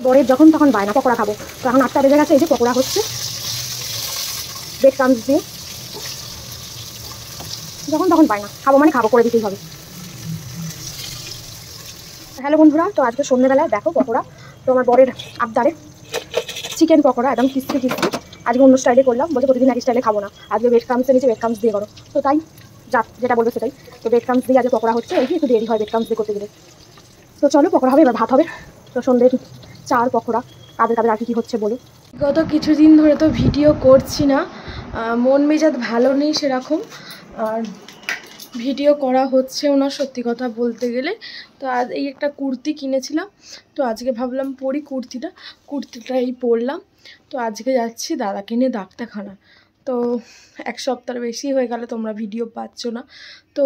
বরের যখন তখন বায়না পকোড়া খাবো, তো এখন 8টা বেজে গেছে। এই যে পকোড়া হচ্ছে ব্রেড ক্রাম্বস দিয়ে, যখন তখন বায়না খাবো মানে খাবো, করে দিতেই হবে। হ্যালো বন্ধুরা, তো আজকে সন্ধ্যেবেলায় দেখো পকোড়া, তো আমার বরের আবদারে চিকেন পকোড়া একদম ক্রিস্পি ক্রিস্পি। আজকে অন্য স্টাইলে করলাম, বলছে প্রতিদিন এক স্টাইলে খাবো না, আজকে ব্রেড ক্রাম্বসের নিচে ব্রেড ক্রাম্বস দিয়ে করো। তো তাই যেটা বলবো সেটাই, তো ব্রেড ক্রাম্বস দিয়ে আজকে পকোড়া হচ্ছে। এই একটু দেরি হয় ব্রেড ক্রাম্বস দিয়ে করতে গেলে। তো চলো পকোড়া হবে, এবার ভাত হবে। তো সন্ধ্যে চার পকোড়া, কাদের কাদের আর কি হচ্ছে বলো। গত কিছুদিন ধরে তো ভিডিও করছি না, মন মেজাজ ভালো নেই সেরকম, আর ভিডিও করা হচ্ছেও না সত্যি কথা বলতে গেলে। তো আজ এই একটা কুর্তি কিনেছিলাম, তো আজকে ভাবলাম পরি কুর্তিটাই পরলাম। তো আজকে যাচ্ছি দাদাকে নিয়ে ডাক্তারখানা। তো এক সপ্তাহ বেশি হয়ে গেল তোমরা ভিডিও পাচ্ছ না। তো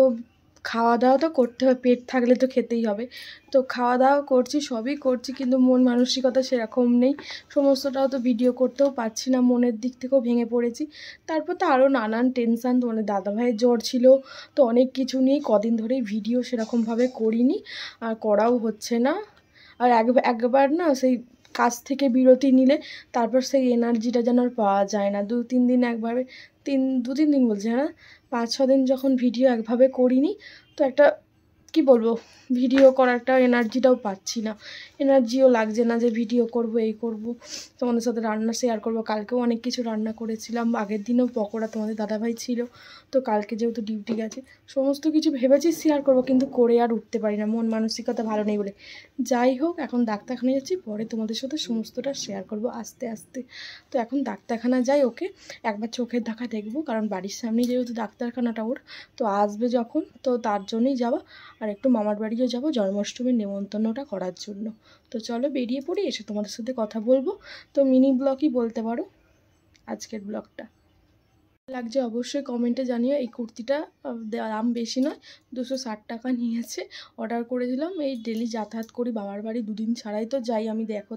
খাওয়া দাওয়া তো করতে হবে, পেট থাকলে তো খেতেই হবে। তো খাওয়া দাওয়া করছি, সবই করছি, কিন্তু মন মানসিকতা সেরকম নেই। সমস্তটাও তো ভিডিও করতেও পারছি না, মনের দিক থেকেও ভেঙে পড়েছি। তারপর তো আরও নানান টেনশান, তো মানে দাদাভাইয়ের জ্বর ছিল, তো অনেক কিছু নিয়েই কদিন ধরেই ভিডিও সেরকমভাবে করিনি, আর করাও হচ্ছে না। আর একবার না সেই কাজ থেকে বিরতি নিলে তারপর সেই এনার্জিটা যেন আর পাওয়া যায় না। 2-3 দিন একভাবে, 2-3 দিন বলছি না, 5-6 দিন যখন ভিডিও একভাবে করিনি, তো একটা কি বলবো, ভিডিও করার একটা এনার্জিটাও পাচ্ছি না, এনার্জিও লাগছে না যে ভিডিও করব, এই করব, তোমাদের সাথে রান্না শেয়ার করব। কালকেও অনেক কিছু রান্না করেছিলাম, আগের দিনও পকোড়া, তোমাদের দাদাভাই ছিল, তো কালকে যেহেতু ডিউটি গেছে সমস্ত কিছু ভেবেছি শেয়ার করব, কিন্তু করে আর উঠতে পারি না, মন মানসিকতা ভালো নেই বলে। যাই হোক, এখন ডাক্তারখানায় যাচ্ছি, পরে তোমাদের সাথে সমস্তটা শেয়ার করব আস্তে আস্তে। তো এখন ডাক্তারখানা যাই, ওকে একবার চোখের দেখা দেখবো, কারণ বাড়ির সামনেই যেহেতু ডাক্তারখানাটা ওর, তো আসবে যখন, তো তার জন্যই যাওয়া। আর একটু মামার বাড়িও যাব জন্মাষ্টমীর নেমন্তন্নটা করার জন্য। তো চলো বেরিয়ে পড়ি, এসে তোমাদের সাথে কথা বলবো। তো মিনি ব্লগই বলতে পারো আজকের ব্লগটা। লাগছে অবশ্যই কমেন্টে জানিও। এই কুর্তিটা দাম বেশি নয়, 260 টাকা নিয়েছে। অর্ডার করেছিলাম, এই ডেলি যাতায়াত করি বাবার বাড়ি, 2 দিন ছাড়াই তো যাই আমি। দেখো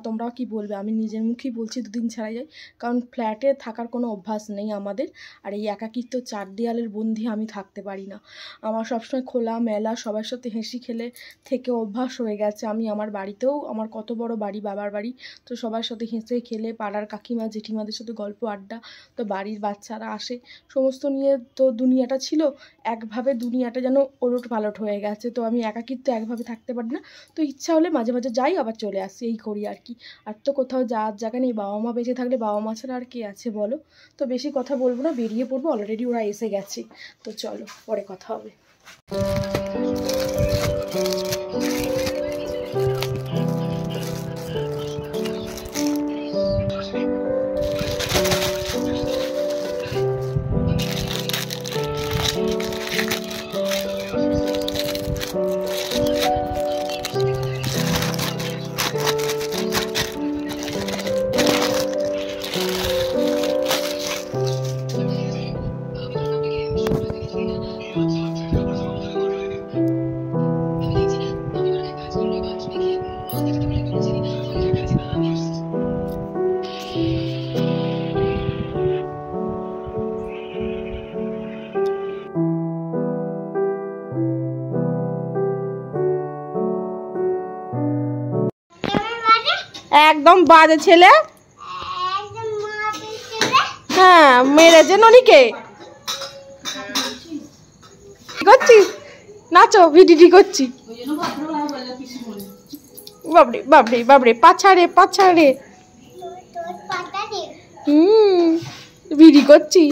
তোমরাও কি বলবে, আমি নিজের মুখেই বলছি 2 দিন ছাড়াই যাই, কারণ ফ্ল্যাটে থাকার কোনো অভ্যাস নেই আমাদের। আর এই একাকিত্ব 4 দেয়ালের বন্দি আমি থাকতে পারি না। আমার সবসময় খোলা মেলা সবার সাথে হেসি খেলে থেকে অভ্যাস হয়ে গেছে। আমি আমার বাড়িতেও, আমার কত বড় বাড়ি, বাবার বাড়ি, তো সবার সাথে হেসে খেলে, পাড়ার কাকিমা জেঠিমাদের সাথে গল্প আড্ডা, তো বাড়ির বাচ্চারা আসে, সমস্ত নিয়ে তো দুনিয়াটা ছিল একভাবে, দুনিয়াটা যেন ওলট পালট হয়ে গেছে। তো আমি একাকিত্ব একভাবে থাকতে পারি না, তো ইচ্ছা হলে মাঝে মাঝে যাই, আবার চলে আসি, এই করি আর কি। আর তো কোথাও যাওয়ার জায়গা নেই, বাবা মা বেঁচে থাকলে বাবা মা ছাড়া আর কে আছে বলো। তো বেশি কথা বলবো না, বেরিয়ে পড়বো, অলরেডি ওরা এসে গেছে। তো চলো পরে কথা হবে। একদম বাজে ছেলে, হ্যাঁ মেরেছে ননিকে। করছিস নাচো, ভিডিও করছি। বাবরে বাবরে বাবরে, পাছাড়ে পাছাড়ে, ভিডিও করছি।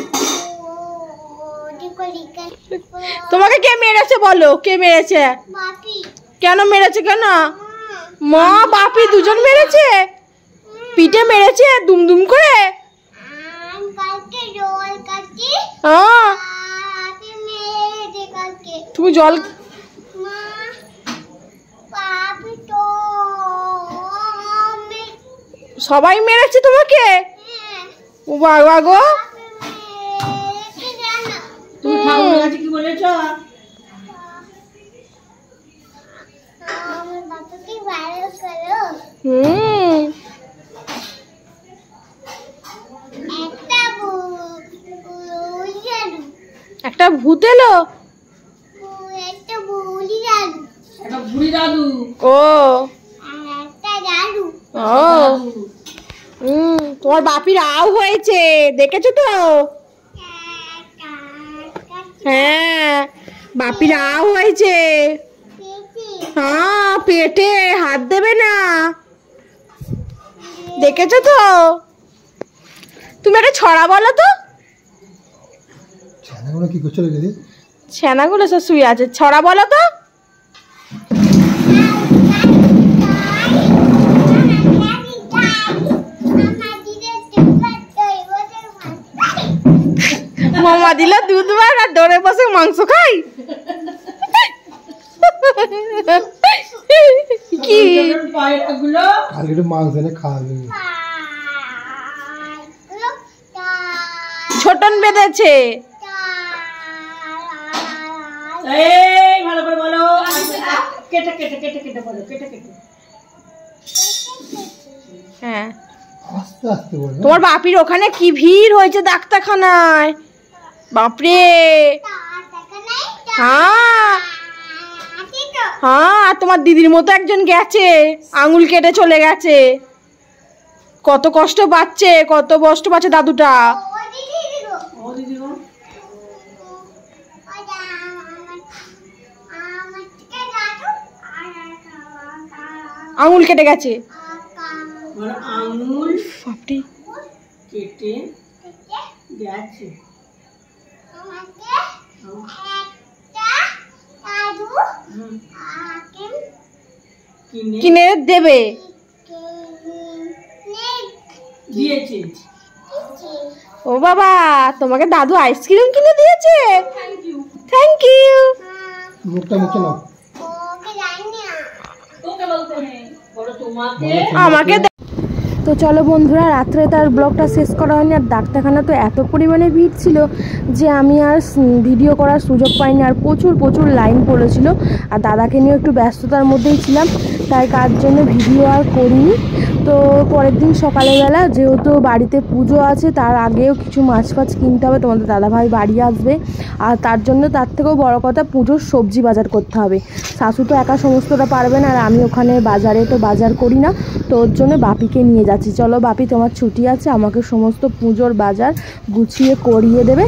তোমাকে কে মেরেছে বলো, কে মেরেছে, কেন মেরেছে, কেন মা বাপি দুজন মেরেছে, পিঠে মেরেছে দুমদুম করে। হ্যাঁ তুমি জল, সবাই মেরেছে তোমাকে, ও বাবা গো। কি বলেছ, একটা ভূত এলো, ও তোমার বাপির আও হয়েছে, দেখেছো তো? হ্যাঁ, বাপির আও হয়েছে। হ্যাঁ, পেটে হাত দেবে না, দেখেছো তো? তুমি একটা ছড়া বলো তো। ছানাগুলো কি করছো রে? ছানাগুলো সব শুয়ে আছে, ছড়া বলো তো। মামা দিল দুধ বার আর ডোরে বসে মাংস খাই। কি কালকে মাংস এনে খাওয়াবে। ছোটন বেঁধেছে। ভালো করে বলো, কেটে কেটে কেটে কেটে বলো, কেটে কেটে। হ্যাঁ, আস্তে আস্তে বলো। তোমার বাপির ওখানে কি ভিড় হয়েছে ডাক্তারখানায়, বাপরে। হ্যাঁ হ্যাঁ, তোমার দিদির মতো একজন গেছে, আঙুল কেটে চলে গেছে। কত কষ্ট পাচ্ছে, কত কষ্ট পাচ্ছে দাদুটা। আঙুল কেটে গেছে, আঙুল বাপরে কেটে গেছে। কিনে দেবে, দিয়েছে। ও বাবা, তোমাকে দাদু আইসক্রিম কিনে দিয়েছে। Thank you. মুখটা মুখে নাও। তোকে বলতে নেই, বলো তোমাকে। আমাকে তো চলো বন্ধুরা, রাত্রে তার ব্লগটা শেষ করা হয়নি। আর ডাক্তারখানা তো এত পরিমাণে ভিড় ছিল যে আমি আর ভিডিও করার সুযোগ পাইনি। আর প্রচুর প্রচুর লাইন পড়েছিল, আর দাদাকে নিয়ে একটু ব্যস্ততার মধ্যেই ছিলাম, তাই কার জন্য ভিডিও আর করিনি। তো পরের দিন সকালবেলা যেহেতু বাড়িতে পুজো আছে, তার আগেও কিছু মাছ ফাছ কিনতে হবে, তোমাদের দাদাভাই বাড়ি আসবে। আর তার জন্য তার থেকেও বড় কথা, পুজোর সবজি বাজার করতে হবে। শাশু তো একা সমস্তটা পারবে না, আর আমি ওখানে বাজারে তো বাজার করি না, তো ওর জন্য বাপিকে নিয়ে যাচ্ছি। চলো বাপি, তোমার ছুটি আছে, আমাকে সমস্ত পুজোর বাজার গুছিয়ে করিয়ে দেবে,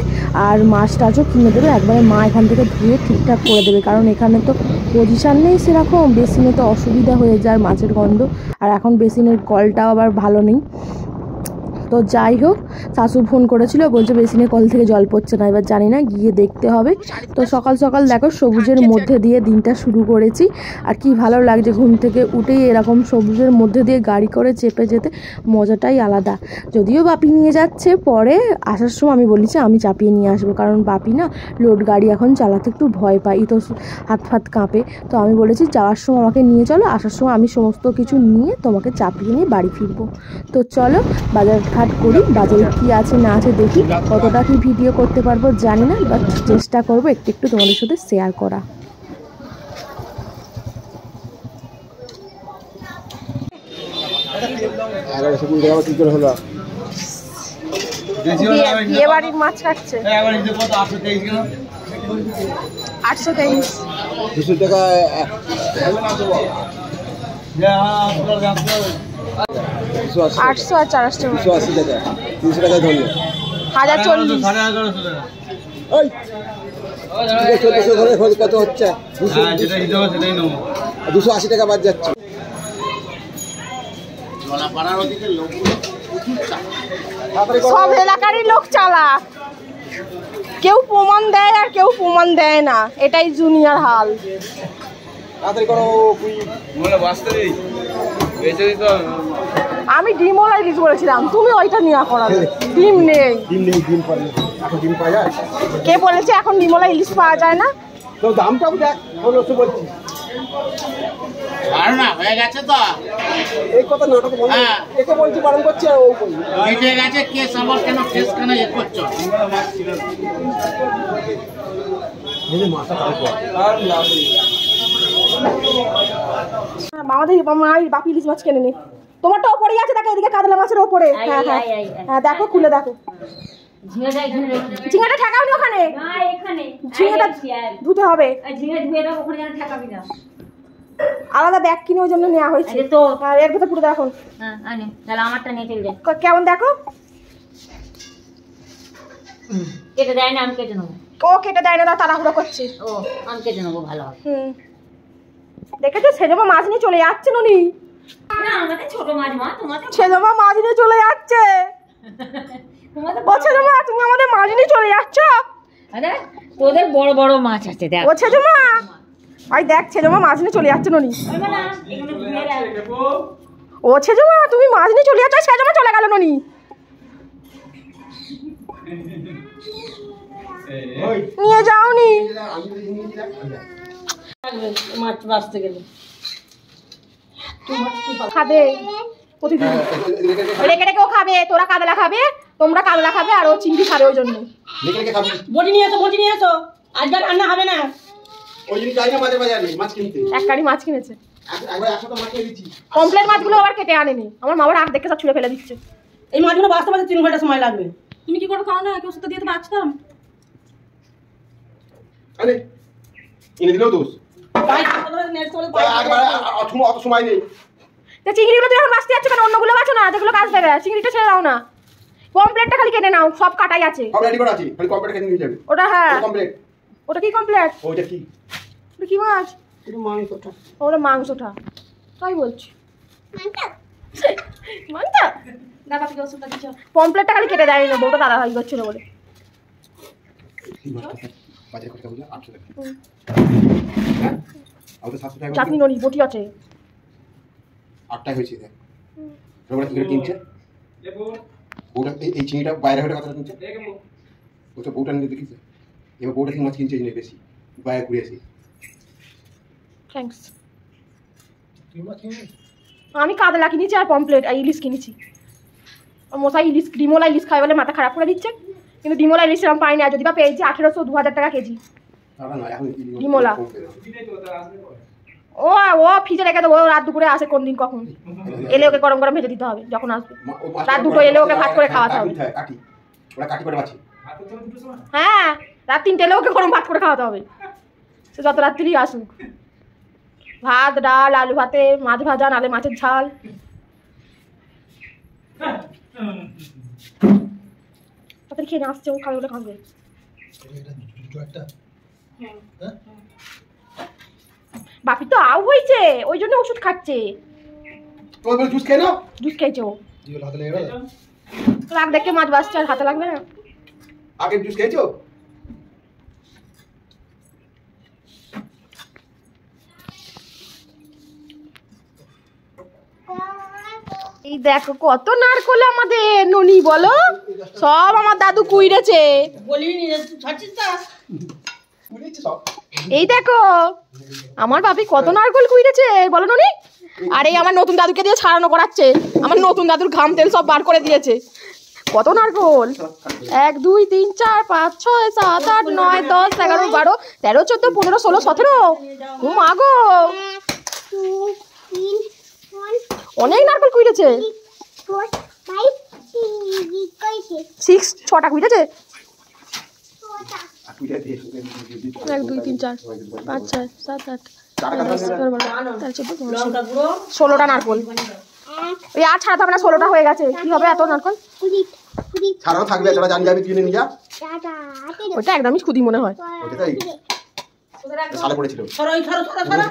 আর মাছ টাছও কিনে দেবে একবারে। মা এখান থেকে ধুয়ে ঠিকঠাক করে দেবে, কারণ এখানে তো পজিশান নেই সেরকম, বেসিনে তো অসুবিধা হয়ে যায় মাছের গন্ধ, আর এখন বেসিনের কলটাও আবার ভালো নেই। তো যাই হোক, শাশু ফোন করেছিল, বলছে বেসিনে কল থেকে জল পড়ছে না, এবার জানি না, গিয়ে দেখতে হবে। তো সকাল সকাল দেখো সবুজের মধ্যে দিয়ে দিনটা শুরু করেছি, আর কি ভালো লাগছে ঘুম থেকে উঠেই এরকম সবুজের মধ্যে দিয়ে গাড়ি করে চেপে যেতে মজাটাই আলাদা। যদিও বাপি নিয়ে যাচ্ছে, পরে আসার সময় আমি বলেছি আমি চাপিয়ে নিয়ে আসবো, কারণ বাপি না লোড গাড়ি এখন চালাতে একটু ভয় পাই, তো হাত ফাত কাঁপে। তো আমি বলেছি যাওয়ার সময় আমাকে নিয়ে চলো, আসার সময় আমি সমস্ত কিছু নিয়ে তোমাকে চাপিয়ে নিয়ে বাড়ি ফিরবো। তো চলো বাজার ঘাট করি, বাজারে কি আছে না আছে দেখি। কতটা কি ভিডিও করতে পারবো জানি না, বাট চেষ্টা করবো একটু একটু তোমাদের সাথে শেয়ার করা। বিয়ে বাড়ির মাছ কাটছে 823 200 টাকা। 800 আর 480 280 টাকা, 300 টাকা ধরলে 1040। ওই 1400 ধরে কত হচ্ছে? 280 টাকা বাদ যাচ্ছে। সব এলাকারই লোক চালাক, কেউ প্রমাণ দেয় আর কেউ প্রমাণ দেয় না, এটাই জুনিয়র হাল। আমি ডিমওয়ালা ইলিশ বলেছিলাম, তুমি ওইটা নিয়ে করাবে। ডিম নেই, ডিম পাবে, এখন ডিম পাওয়া যায়? কে বলেছে এখন ডিমওয়ালা ইলিশ পাওয়া যায় না? তো দামটাও দেখ, 1600 বলছি। আর না হয়ে গেছে তো, এই কথা নাটক বন্ধ, একে বলছি বারণ করছি আর ও বলছি মিটে গেছে। কেস আমার কেন কেস কেন এ করছো? আমাদের মায়ের বাপি ইলিশ মাছ কেনে নে, তোমারটা ওপরেই আছে, দেখো এদিকে কাতলা মাছের ওপরে। হ্যাঁ হ্যাঁ হ্যাঁ, দেখো খুলে দেখো। ঝিঙাটা ঠেকাওনি ওখানে, ঝিঙাটা ধুতে হবে। আলাদা ব্যাগ কিনে ওই জন্য নেওয়া হয়েছে আরে তো আর এর ভেতর পুরো দেখুন হ্যাঁ আনে তাহলে আমারটা নিয়ে চলে যায় কেমন দেখো কেটে দেয় না আমি কেটে নেবো ও কেটে দেয় না তাড়াহুড়ো করছে ও আমি কেটে নেবো ভালো হবে দেখেছো সেজমা মাছ নিয়ে চলে যাচ্ছে ননি না আমাদের ছোট মাছ মা তোমাদের সেজমা মাছ নিয়ে চলে যাচ্ছে ও সেজমা তুমি আমাদের মাছ নিয়ে চলে যাচ্ছ আরে তোদের বড় বড় মাছ আছে দেখ ও সেজমা ভাই দেখ সেজমা মাছ নিয়ে চলে যাচ্ছে ননি ও সেজমা তুমি মাছ নিয়ে চলে যাচ্ছ সেজমা চলে গেল ননি নিয়ে যাওনি মাছ বাঁচতে গেলে খাবে প্রতিদিন রেখে রেখে ও খাবে তোরা কাতলা খাবে তোমরা কাতলা খাবে আর ও চিংড়ি খাবে ওই জন্য বটি নিয়ে এসো আজকে রান্না হবে না ওই জন্য যাই না মাঝে বাজারে মাছ কিনতে এক কারি মাছ কিনেছে একবার 100 মাছ কিনে দিচ্ছি কমপ্লেন মাছগুলো আবার কেটে আনেনি আমার মামার আগ দেখে সব ছুঁড়ে ফেলে দিচ্ছে এই মাছগুলো বাঁচতে বাঁচতে 3 ঘন্টা সময় লাগবে তুমি কি করে খাও না কেউ ওষুধ দিয়ে তো বাঁচতাম আরে কিনে দিলেও দোষ একবার অত সময় নেই তা চিংড়িগুলো তুই এখন বাঁচতে যাচ্ছ কেন অন্যগুলো বাঁচো না যেগুলো কাজ দেবে চিংড়িটা ছেড়ে দাও না কমপ্লেটটা খালি কেটে নাও সব কাটাই আছে সব রেডি করা আছে খালি কমপ্লিট খেতে নিয়ে যাবে ওটা হ্যাঁ কমপ্লিট ওটা কি কমপ্লেট ওইটা কি ওটা কি মাছ এটা মাংসটা ওটা মাংসটা তাই বলছি মাংসটা দাদা থেকে ওষুধটা দিচ্ছ কমপ্লেটটা খালি কেটে দেয় না বউটা দাদা হয়ে যাচ্ছিল বলে বাজারে কত টাকা 800 টাকা হ্যাঁ আমাদের 700 টাকা চাটনি ননি বটি আছে 8টাই হয়েছে দেখ তোমরা কি করে কিনছে ওটা এই চিংড়িটা বাইরে হয়ে কত কিনছে ও তো বউটা নিয়ে দেখিছে এবার বউটা থেকে মাছ কিনছে এই বেশি বাইরে ঘুরে আসি থ্যাঙ্কস আমি কাতলা কিনেছি আর পমপ্লেট আর ইলিশ কিনেছি মশাই ইলিশ ডিমোলা ইলিশ খাই বলে মাথা খারাপ করে দিচ্ছে কিন্তু ডিমোলা ইলিশ আমি পাই না যদি বা পেয়েছি 1800-2000 টাকা কেজি ডিমোলা ও ও ফ্রিজে রেখে দেবো রাত দুপুরে আসে কোন দিন কখন এলে ওকে গরম গরম ভেজে দিতে হবে যখন আসবে রাত দুটো এলে ওকে ভাত করে খাওয়াতে হবে হ্যাঁ রাত 3টে এলে ওকে গরম ভাত করে খাওয়াতে হবে সে যত রাত্রিই আসুক ভাত ডাল আলু ভাতে মাছ ভাজা নালে মাছের ঝাল তাদের খেয়ে আসছে ও খাবে বলে খাবে বাপি তো আউ হয়েছে ওই জন্য ওষুধ খাচ্ছে জুস খেয়ে নাও জুস খেয়েছে ও রাগ দেখে মাছ বাসছে আর হাতে লাগবে না আগে জুস খেয়েছো এই দেখো কত নারকোল আমাদের ননি বলো সব আমার দাদু কুইরেছে বলিনি ছাড়ছিস তা এই দেখো আমার বাপি কত নারকোল কুইরেছে বলো ননি আর এই আমার নতুন দাদুকে দিয়ে ছাড়ানো করাচ্ছে আমার নতুন দাদুর ঘাম তেল সব বার করে দিয়েছে কত নারকোল 1 2 3 4 5 6 7 8 9 10 11 12 13 14 15 16 17 ও মা গো অনেক নারকোল কুইরেছে 6 6টা কুইরেছে 1 2 3 4 5 6 7 8 16টা নারকোল ওই আর ছাড়াতে হবে না 16টা হয়ে গেছে কি হবে এত নারকোল ছাড়াও থাকবে তোরা জানি যাবি কিনে নিয়ে যা ওটা একদমই খুদি মনে হয় ওটা তাই সালে পড়েছিল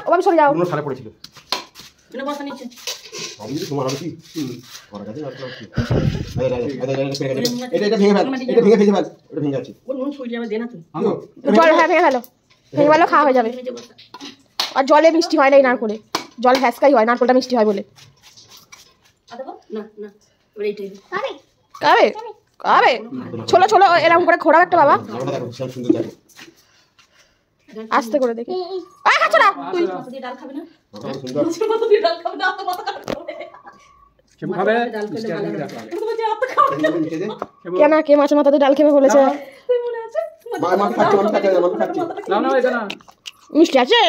ও আমি সরে যাও পুরো সালে পড়েছিল মানে বসা নিচ্ছে আমি তো তোমার হবে কি করা যাবে আর কি এটা ভেঙে ফেল এটা ভেঙে ফেলে ফেল এটা ভেঙে যাচ্ছে ওর নুন ছুঁয়ে যাবে দে না তুই জল হ্যাঁ ভেঙে ফেলো ভেঙে ফেলো খাওয়া হয়ে যাবে আর জলে মিষ্টি হয় না এই নারকোলে জল ভ্যাসকাই হয় নারকোলটা মিষ্টি হয় বলে না না ওর এইটাই খাবে খাবে ছোলো ছোলো এরকম করে ঘোরাও একটা বাবা আস্তে করে দেখি খাচ্ছ না তুই ডাল খাবে না কেন কে মাছের মাথাতে ডাল খেবে বলেছে মিষ্টি আছে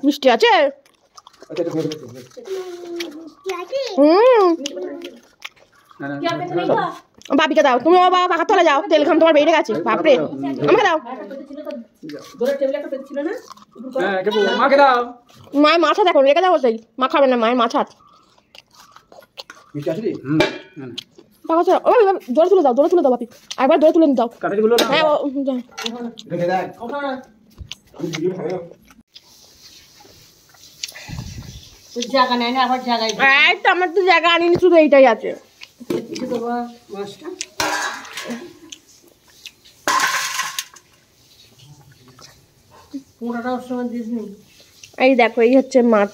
মিষ্টি আছে বাবিকে দাও, তুমি ও বাবা পাখার তলে যাও, তেল ঘাম তোমার বেড়ে গেছে, বাপরে। আমাকে দাও, মাকে দাও। মায়ের মাছ হাত এখন রেখে দাও, সেই মা খাবে না, মায়ের মাছ হাত। পাখা চলো, ও দৌড়ে তুলে দাও, দৌড়ে তুলে দাও বাপি, একবার দৌড়ে তুলে দাও। হ্যাঁ জায়গা নেই না, আবার জায়গায় একটা আমার তো জায়গা আনিনি, শুধু এইটাই আছে। মাছটা পুরোটা ওর সময় দিস নি। এই দেখো, এই হচ্ছে মাছ,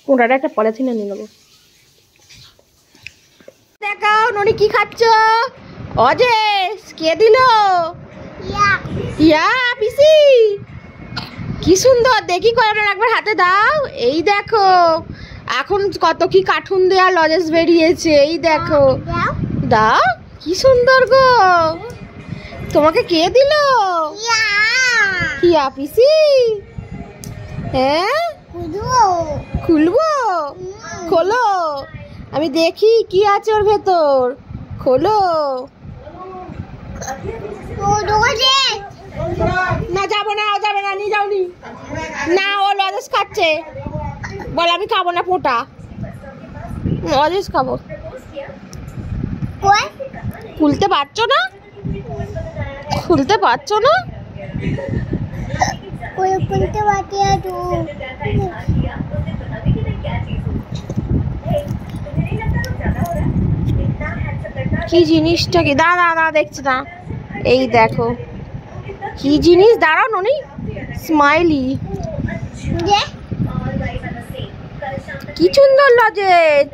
কোনটা একটা পলিথিনে নিয়ে নেবো। দেখাও ননি কি খাচ্ছ? অজেশ কে দিল? ইয়া পিসি, কি সুন্দর দেখি, করে একবার হাতে দাও। এই দেখো এখন কত কি কার্টুন দেয়া লজেস বেরিয়েছে, এই দেখো দাও, কি সুন্দর গো। তোমাকে কে দিল? ইয়া পিসি, হ্যাঁ খুলবো? খোলো, আমি দেখি কি আছে ওর ভেতর, খোলো। না যাবো না, যাবে না, নিয়ে যাওনি না, ও লজেস খাচ্ছে, বল আমি খাবো না, পোটা লজেস খাবো। খুলতে পারছো না? খুলতে পারছো না? কি জিনিসটা কি? দাঁড়া দাঁড়া দেখছি না, এই দেখো কি জিনিস, দাঁড়াও ননি, স্মাইলি, কি সুন্দর লজেজ।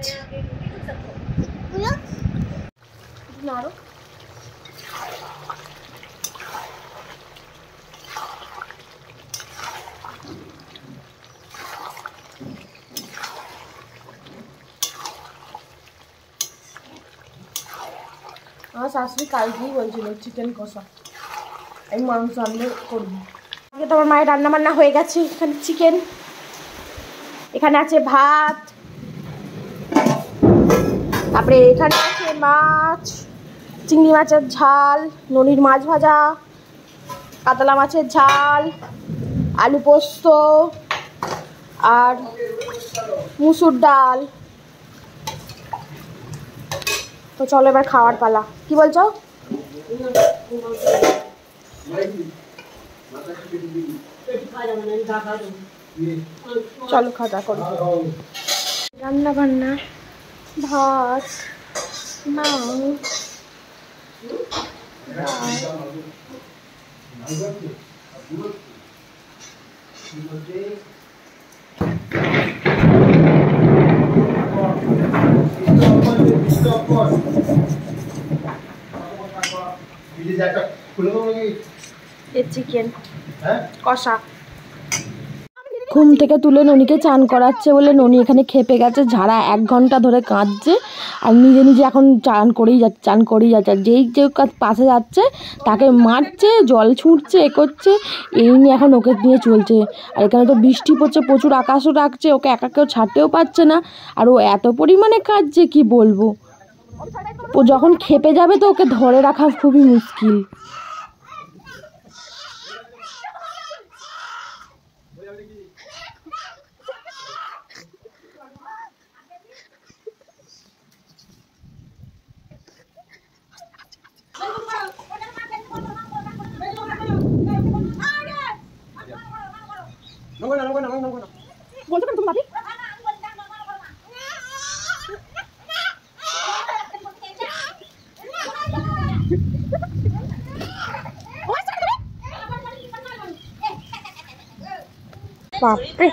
আমার শাশুড়ি কালকেই বলছিল চিকেন কষা, আমি মাংস আনলে করবো। আজকে তোমার মায়ের রান্না বান্না হয়ে গেছে, এখানে চিকেন, এখানে আছে ভাত, তারপরে এখানে আছে মাছ, চিংড়ি মাছের ঝাল, ননির মাছ ভাজা, কাতলা মাছের ঝাল, আলু পোস্ত আর মুসুর ডাল। তো চলো এবার খাওয়ার পালা, কি বলছো? চলো খাওয়া দাওয়া করো। রান্না বান্না, ভাত, মাছ, চিকেন কষা। ঘুম থেকে তুলে ননিকে চান করাচ্ছে বলে ননি এখানে খেপে গেছে, ঝাড়া 1 ঘন্টা ধরে কাঁদছে, আর নিজে নিজে এখন চান করেই যাচ্ছে। যেই যে পাশে যাচ্ছে তাকে মারছে, জল ছুঁড়ছে, এ করছে, এই নিয়ে এখন ওকে নিয়ে চলছে। আর এখানে তো বৃষ্টি পড়ছে, প্রচুর আকাশও রাখছে, ওকে একা কেউ ছাড়তেও পারছে না, আর ও এত পরিমাণে কাঁদছে কি বলবো। ও যখন খেপে যাবে তো ওকে ধরে রাখা খুবই মুশকিল। বলছো কেন তুমি বাপি? বাপরে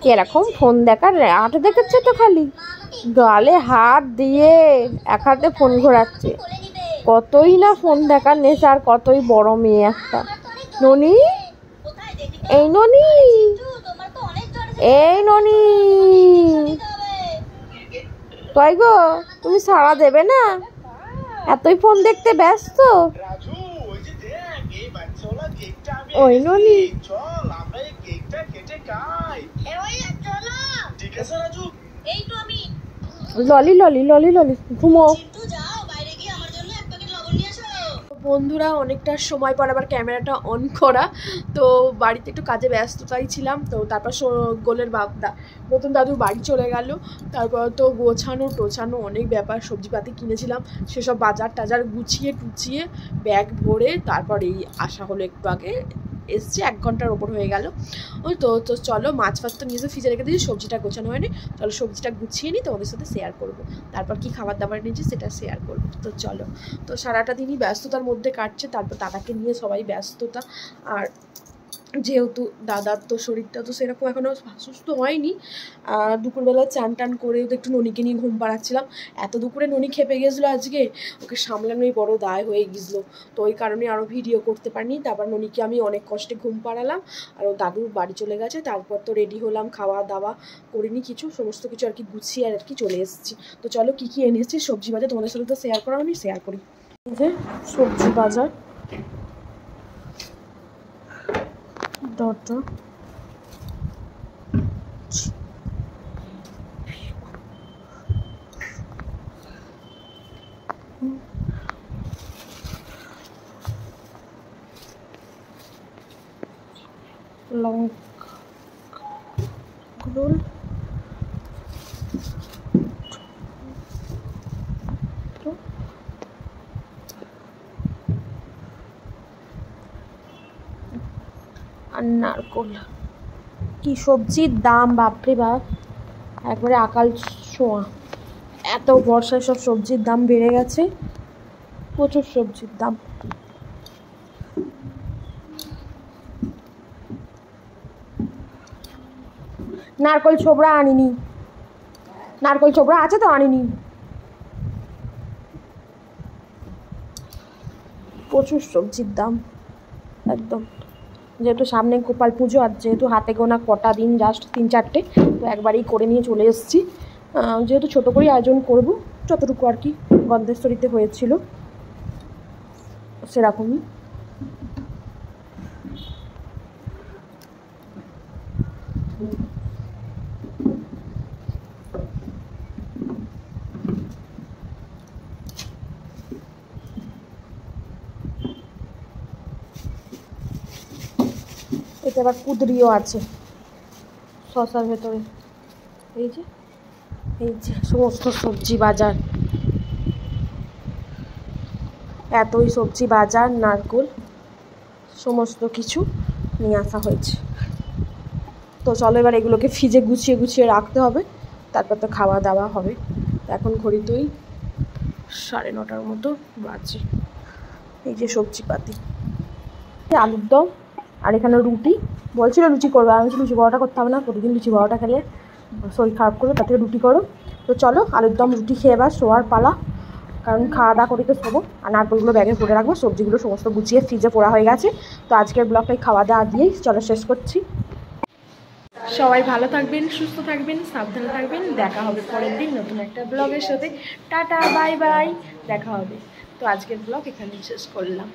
কিরকম ফোন দেখার আট দেখেছে তো, খালি গালে হাত দিয়ে এক হাতে ফোন ঘোরাচ্ছে। কতই না ফোন দেখার নেশা, আর কতই বড় মেয়ে একটা। ননি, এই ননি, এই ননি, তাই গো তুমি সাড়া দেবে না? এতই ফোন দেখতে ব্যস্ত। ওই ননি, ললি ললি ললি ললি, ঘুমো। বন্ধুরা অনেকটা সময় পর আবার ক্যামেরাটা অন করা, তো বাড়িতে একটু কাজে ব্যস্ততাই ছিলাম। তো তারপর গোলের নতুন দাদু বাড়ি চলে গেল, তারপর তো গোছানো টোছানো অনেক ব্যাপার, সবজিপাতি কিনেছিলাম সেসব বাজার টাজার গুছিয়ে টুচিয়ে ব্যাগ ভরে তারপর এই আসা হলো। একটু আগে এসছে, 1 ঘন্টার ওপর হয়ে গেল। ওই তো তো চলো, মাছ ফাছ তো নিয়ে ফ্রিজে রেখে দিয়েছি, সবজিটা গোছানো হয়নি, চলো সবজিটা গুছিয়ে নিই, তোমাদের সাথে শেয়ার করবো। তারপর কি খাবার দাবার নিয়েছি সেটা শেয়ার করবো। তো চলো, তো সারাটা দিনই ব্যস্ততার মধ্যে কাটছে, তারপর দাদাকে নিয়ে সবাই ব্যস্ততা। আর যেহেতু দাদার তো শরীরটা তো সেরকম এখনও সুস্থ হয়নি, দুপুরবেলা চান টান করে ওদের একটু ননিকে নিয়ে ঘুম পাড়াচ্ছিলাম। এত দুপুরে ননি খেপে গেছিলো আজকে, ওকে সামলানোই বড় দায় হয়ে গেছিলো, তো ওই কারণে আরও ভিডিও করতে পারিনি। তারপর ননিকে আমি অনেক কষ্টে ঘুম পাড়ালাম, আর ও দাদু বাড়ি চলে গেছে। তারপর তো রেডি হলাম, খাওয়া দাওয়া করিনি কিছু, সমস্ত কিছু আর কি গুছিয়ে আর কি চলে এসেছি। তো চলো কী কী এনেছি সবজি বাজার তোমাদের সাথে তো শেয়ার করা হয়নি, শেয়ার করি। এই যে সবজি বাজার, লঙ্কা, আর নারকোল। কি সবজির দাম বাপরে বাপ, একবারে আকাল ছোঁয়া। এত বর্ষায় সব সবজির দাম বেড়ে গেছে, প্রচুর সবজির দাম। নারকোল ছোবড়া আনিনি, নারকোল ছোবড়া আছে তো আনিনি। প্রচুর সবজির দাম একদম। যেহেতু সামনে গোপাল পুজো, আর যেহেতু হাতে গোনা কটা দিন, জাস্ট 3-4টে, তো একবারেই করে নিয়ে চলে এসেছি। যেহেতু ছোটো করেই আয়োজন করব, যতটুকু আর কি গন্ধেশ্বরীতে হয়েছিল সেরকমই। এতে আবার কুদরিও আছে শসার ভেতরে। এই যে সমস্ত সবজি বাজার, এতই সবজি বাজার, নারকোল সমস্ত কিছু নিয়ে আসা হয়েছে। তো চলো এবার এগুলোকে ফ্রিজে গুছিয়ে গুছিয়ে রাখতে হবে, তারপর তো খাওয়া দাওয়া হবে। এখন ঘড়িতেই 9:30 মতো বাজে। এই যে সবজিপাতি, আলুর দম, আর এখানে রুটি। বলছিল লুচি করবে, আমি লুচি বড়াটা করতে হবে না, প্রতিদিন লুচি বড়াটা খেলে শরীর খারাপ করবে, তার থেকে রুটি করো। তো চলো আলুর দম রুটি খেয়ে এবার শোয়ার পালা, কারণ খাওয়া দাওয়া করে তো শোবো। আর নারকোলগুলো ব্যাগে ভরে রাখবো, সবজিগুলো সমস্ত গুছিয়ে ফ্রিজে পোড়া হয়ে গেছে। তো আজকের ব্লগটাই খাওয়া দাওয়া দিয়েই চলো শেষ করছি। সবাই ভালো থাকবেন, সুস্থ থাকবেন, সাবধানে থাকবেন। দেখা হবে পরের দিন নতুন একটা ব্লগের সাথে। টাটা, বাই বাই, দেখা হবে। তো আজকের ব্লগ এখানেই শেষ করলাম।